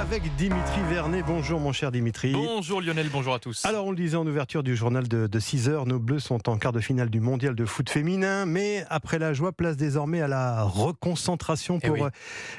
avec Dimitri Vernet. Bonjour mon cher Dimitri. Bonjour Lionel, bonjour à tous. Alors on le disait en ouverture du journal de 6h, nos Bleus sont en quart de finale du mondial de foot féminin, mais après la joie, place désormais à la reconcentration pour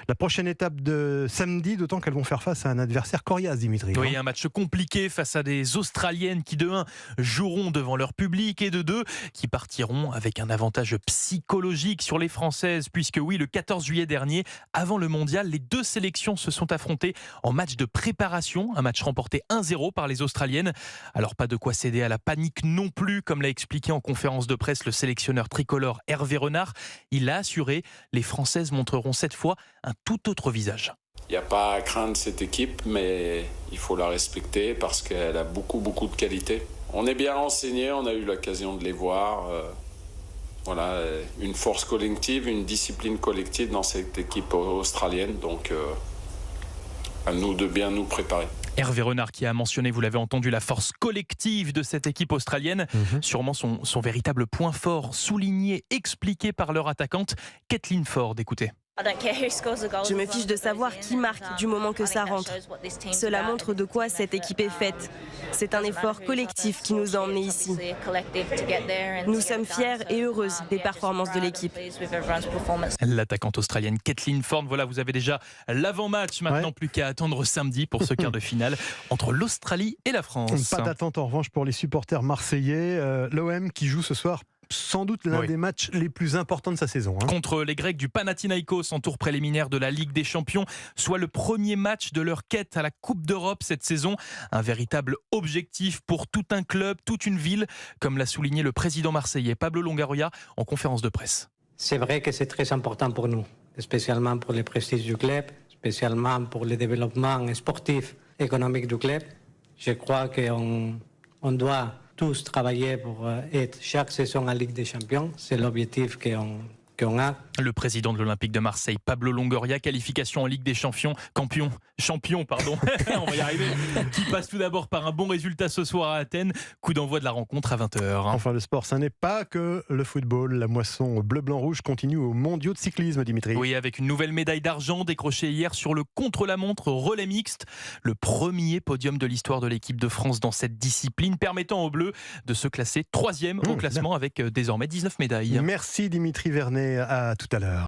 la prochaine étape de samedi, d'autant qu'elles vont faire face à un adversaire coriace, Dimitri. Oui, un match compliqué face à des Australiennes qui de 1 joueront devant leur public et de 2 qui partiront avec un avantage psychologique sur les Françaises, puisque oui, le 14 juillet dernier, avant le mondial, les deux sélections se sont affrontées en match de préparation, un match remporté 1-0 par les Australiennes. Alors pas de quoi céder à la panique non plus, comme l'a expliqué en conférence de presse le sélectionneur tricolore Hervé Renard. Il a assuré, les Françaises montreront cette fois un tout autre visage. Il n'y a pas à craindre cette équipe, mais il faut la respecter parce qu'elle a beaucoup de qualités. On est bien renseignés, on a eu l'occasion de les voir. Voilà, une force collective, une discipline collective dans cette équipe australienne. Donc, à nous de bien nous préparer. Hervé Renard qui a mentionné, vous l'avez entendu, la force collective de cette équipe australienne. Sûrement son véritable point fort, souligné, expliqué par leur attaquante, Kathleen Ford. Écoutez. Je me fiche de savoir qui marque du moment que ça rentre. Cela montre de quoi cette équipe est faite. C'est un effort collectif qui nous a emmenés ici. Nous sommes fiers et heureuses des performances de l'équipe. L'attaquante australienne Kathleen Ford. Voilà, vous avez déjà l'avant-match. Maintenant, plus qu'à attendre samedi pour ce quart de finale entre l'Australie et la France. Pas d'attente en revanche pour les supporters marseillais. L'OM qui joue ce soir sans doute l'un des matchs les plus importants de sa saison. Contre les Grecs du Panathinaïkos en tour préliminaire de la Ligue des Champions, soit le premier match de leur quête à la Coupe d'Europe cette saison. Un véritable objectif pour tout un club, toute une ville, comme l'a souligné le président marseillais Pablo Longoria en conférence de presse. C'est vrai que c'est très important pour nous, spécialement pour le prestige du club, spécialement pour le développement sportif, économique du club. Je crois qu'on doit tous travailler pour être chaque saison en Ligue des Champions. C'est l'objectif qu'on a. Le président de l'Olympique de Marseille, Pablo Longoria, qualification en Ligue des Champions, champion, on va y arriver, qui passe tout d'abord par un bon résultat ce soir à Athènes. Coup d'envoi de la rencontre à 20h. Enfin, le sport, ça n'est pas que le football. La moisson bleu-blanc-rouge continue aux mondiaux de cyclisme, Dimitri. Oui, avec une nouvelle médaille d'argent décrochée hier sur le contre-la-montre relais mixte. Le premier podium de l'histoire de l'équipe de France dans cette discipline, permettant aux Bleus de se classer 3e au classement avec désormais 19 médailles. Merci Dimitri Vernet, à tout à l'heure.